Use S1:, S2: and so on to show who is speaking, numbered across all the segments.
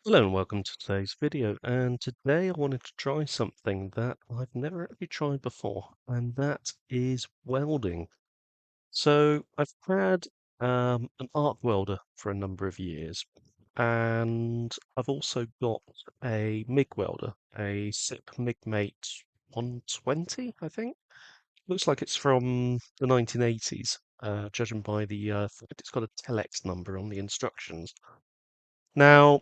S1: Hello and welcome to today's video, and today I wanted to try something that I've never actually tried before, and that is welding. So I've had an arc welder for a number of years, and I've also got a MIG welder, a SIP MIGMate 120, I think. Looks like it's from the 1980s, judging by it's got a telex number on the instructions. Now,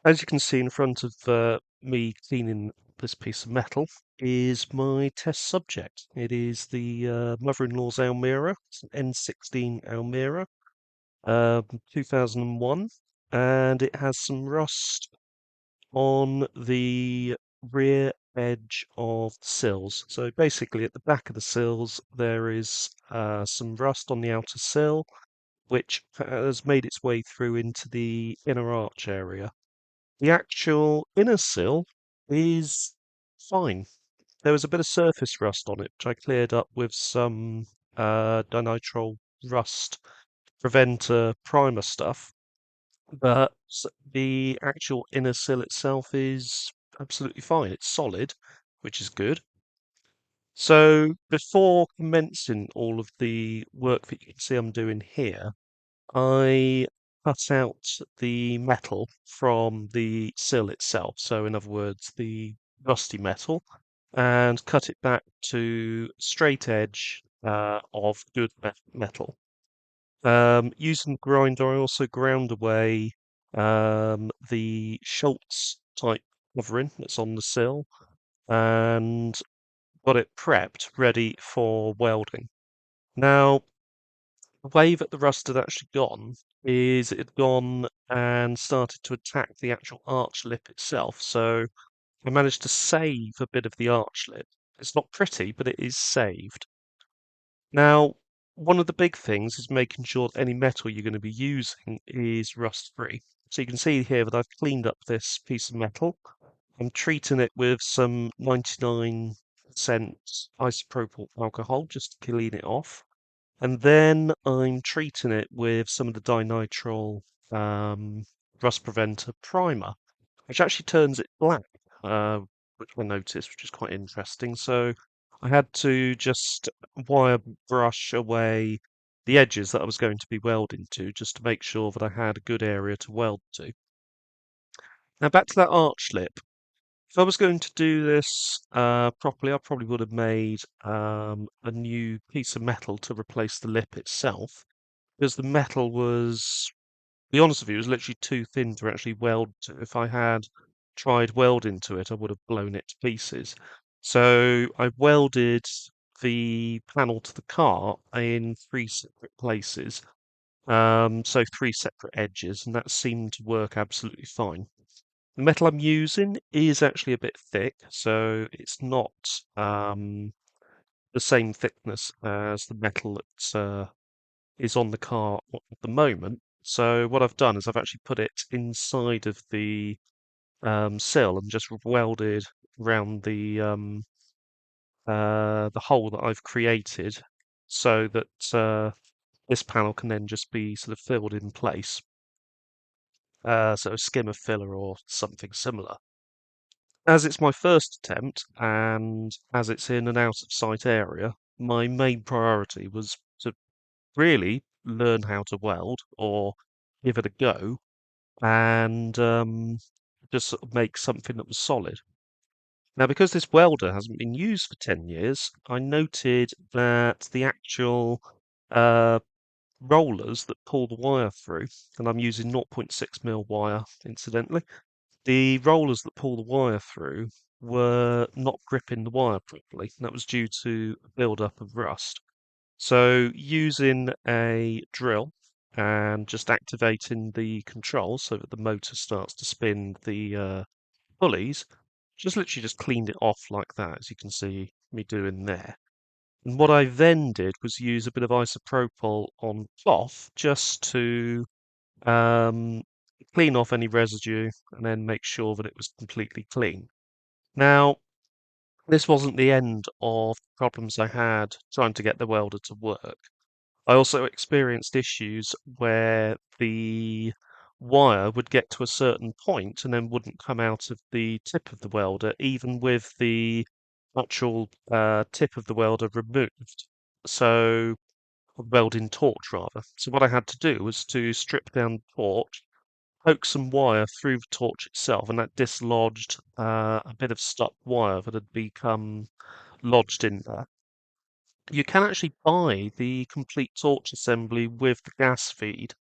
S1: as you can see in front of me cleaning this piece of metal is my test subject. It is the mother-in-law's Almera, it's an N16 Almera, 2001, and it has some rust on the rear edge of the sills. So basically at the back of the sills there is some rust on the outer sill, which has made its way through into the inner arch area. The actual inner sill is fine. There was a bit of surface rust on it, which I cleared up with some dinitrile rust preventer primer stuff. But the actual inner sill itself is absolutely fine. It's solid, which is good. So before commencing all of the work that you can see I'm doing here, I cut out the metal from the sill itself. So, in other words, the rusty metal, and cut it back to straight edge of good metal. Using the grinder, I also ground away the Schultz type covering that's on the sill and got it prepped ready for welding. Now, the way that the rust had actually gone is it had gone and started to attack the actual arch lip itself. So I managed to save a bit of the arch lip. It's not pretty, but it is saved. Now, one of the big things is making sure that any metal you're going to be using is rust free. So you can see here that I've cleaned up this piece of metal. I'm treating it with some 99% isopropyl alcohol just to clean it off. And then I'm treating it with some of the dinitrile um, rust preventer primer, which actually turns it black, which I noticed, which is quite interesting. So I had to just wire brush away the edges that I was going to be welding to, just to make sure that I had a good area to weld to. Now back to that arch lip. If I was going to do this properly, I probably would have made a new piece of metal to replace the lip itself, because the metal was, to be honest with you, it was literally too thin to actually weld to. If I had tried welding to it, I would have blown it to pieces. So I welded the panel to the car in three separate places, so three separate edges, and that seemed to work absolutely fine. The metal I'm using is actually a bit thick, so it's not the same thickness as the metal that is on the car at the moment. So what I've done is I've actually put it inside of the sill and just welded around the hole that I've created, so that this panel can then just be sort of filled in place. So a skimmer filler or something similar. As it's my first attempt, and as it's in an out of sight area, my main priority was to really learn how to weld or give it a go and just sort of make something that was solid. Now, because this welder hasn't been used for 10 years, I noted that the actual uh, rollers that pull the wire through, and I'm using 0.6 mm wire, incidentally, the rollers that pull the wire through were not gripping the wire properly. And that was due to a build-up of rust. So using a drill and just activating the controls so that the motor starts to spin the pulleys, just literally just cleaned it off like that, as you can see me doing there. And what I then did was use a bit of isopropyl on cloth just to um, clean off any residue and then make sure that it was completely clean. Now, this wasn't the end of the problems I had trying to get the welder to work. I also experienced issues where the wire would get to a certain point and then wouldn't come out of the tip of the welder, even with the actual tip of the welder removed. So, welding torch rather. So what I had to do was to strip down the torch, poke some wire through the torch itself, and that dislodged a bit of stuck wire that had become lodged in there. You can actually buy the complete torch assembly with the gas feed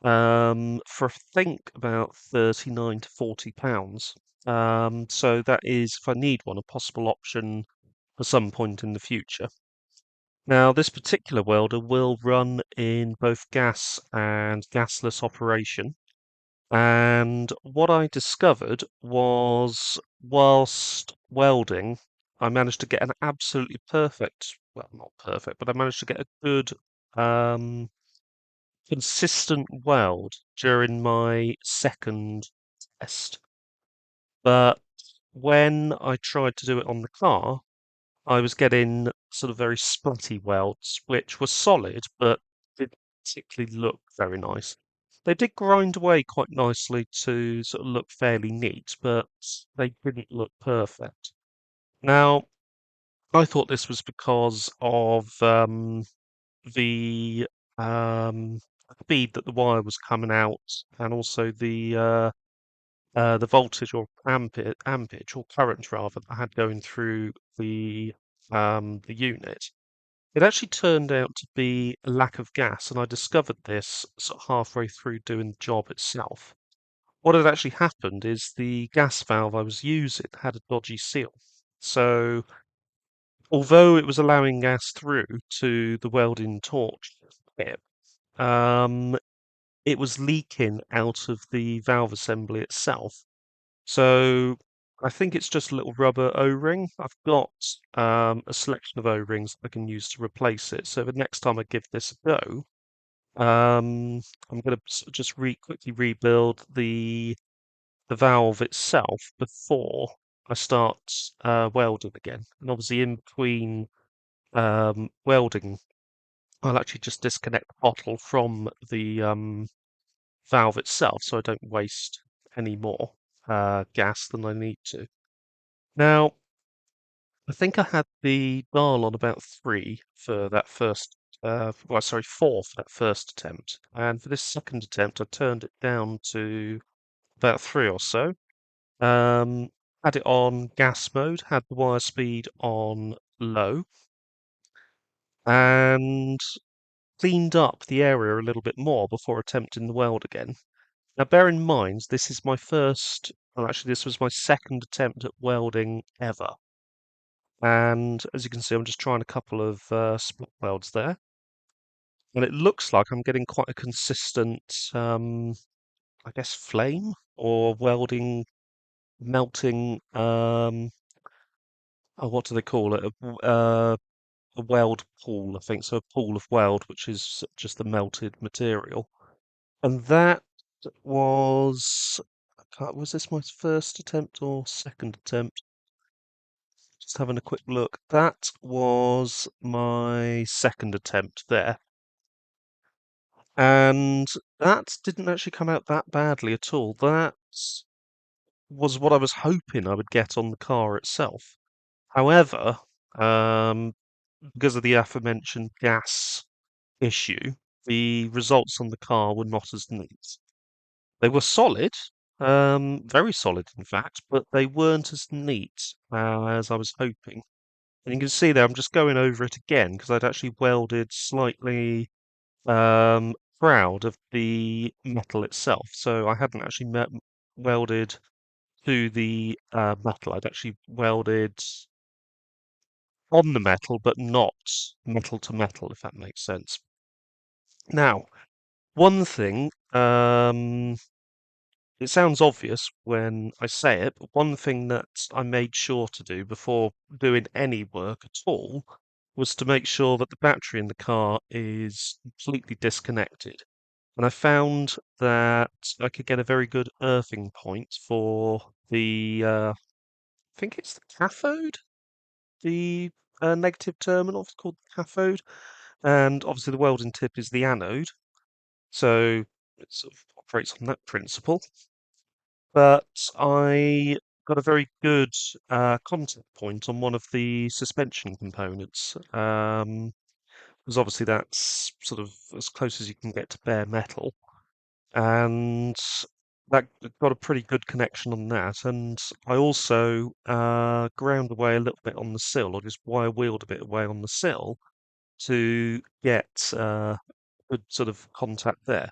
S1: for I think about 39 to £40. So that is, if I need one, a possible option for some point in the future. Now, this particular welder will run in both gas and gasless operation. And what I discovered was, whilst welding, I managed to get an absolutely perfect, well, not perfect, but I managed to get a good, um, consistent weld during my second test. But when I tried to do it on the car, I was getting sort of very splatty welds, which were solid, but didn't particularly look very nice. They did grind away quite nicely to sort of look fairly neat, but they didn't look perfect. Now, I thought this was because of the um, speed that the wire was coming out, and also the voltage or ampage or current rather that I had going through the unit. It actually turned out to be a lack of gas, and I discovered this sort of halfway through doing the job itself. What had actually happened is the gas valve I was using had a dodgy seal. So, although it was allowing gas through to the welding torch tip, um, it was leaking out of the valve assembly itself. So I think it's just a little rubber O-ring. I've got a selection of O-rings I can use to replace it. So the next time I give this a go, I'm going to just quickly rebuild the valve itself before I start welding again. And obviously in between welding, I'll actually just disconnect the bottle from the valve itself so I don't waste any more gas than I need to. Now, I think I had the dial on about 3 for that first, well, sorry, 4 for that first attempt. And for this second attempt, I turned it down to about 3 or so. Um, had it on gas mode, had the wire speed on low, and cleaned up the area a little bit more before attempting the weld again. Now, bear in mind, this is my first, well, actually, this was my second attempt at welding ever. And as you can see, I'm just trying a couple of split welds there. And it looks like I'm getting quite a consistent, I guess, flame or welding, melting, oh, what do they call it? A weld pool, I think. So a pool of weld, which is just the melted material. And that was, was this my first attempt or second attempt? Just having a quick look. That was my second attempt there. And that didn't actually come out that badly at all. That was what I was hoping I would get on the car itself. However, um, because of the aforementioned gas issue, the results on the car were not as neat. They were solid, very solid in fact, but they weren't as neat as I was hoping. And you can see there, I'm just going over it again because I'd actually welded slightly proud of the metal itself. So I hadn't actually welded to the metal. I'd actually welded on the metal, but not metal to metal, if that makes sense. Now, one thing, it sounds obvious when I say it, but one thing that I made sure to do before doing any work at all was to make sure that the battery in the car is completely disconnected. And I found that I could get a very good earthing point for I think it's the cathode, the negative terminal, it's called the cathode, and obviously the welding tip is the anode. So it's sort of operates on that principle. But I got a very good contact point on one of the suspension components. Because obviously that's sort of as close as you can get to bare metal. And that got a pretty good connection on that. And I also ground away a little bit on the sill, or just wire wheeled a bit away on the sill to get good sort of contact there.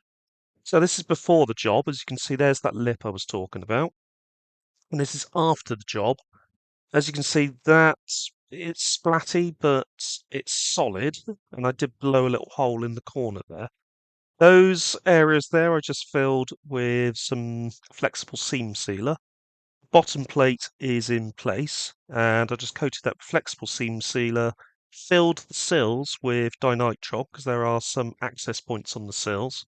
S1: So this is before the job. As you can see, there's that lip I was talking about. And this is after the job. As you can see, that it's splatty, but it's solid. And I did blow a little hole in the corner there. Those areas there I just filled with some flexible seam sealer. Bottom plate is in place, and I just coated that with flexible seam sealer, filled the sills with dinitrile because there are some access points on the sills,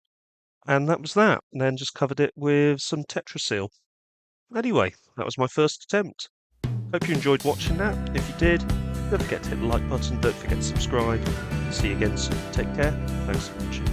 S1: and that was that. And then just covered it with some Tetraseal. Anyway, that was my first attempt. Hope you enjoyed watching that. If you did, don't forget to hit the like button, don't forget to subscribe. See you again soon. Take care. Thanks for watching.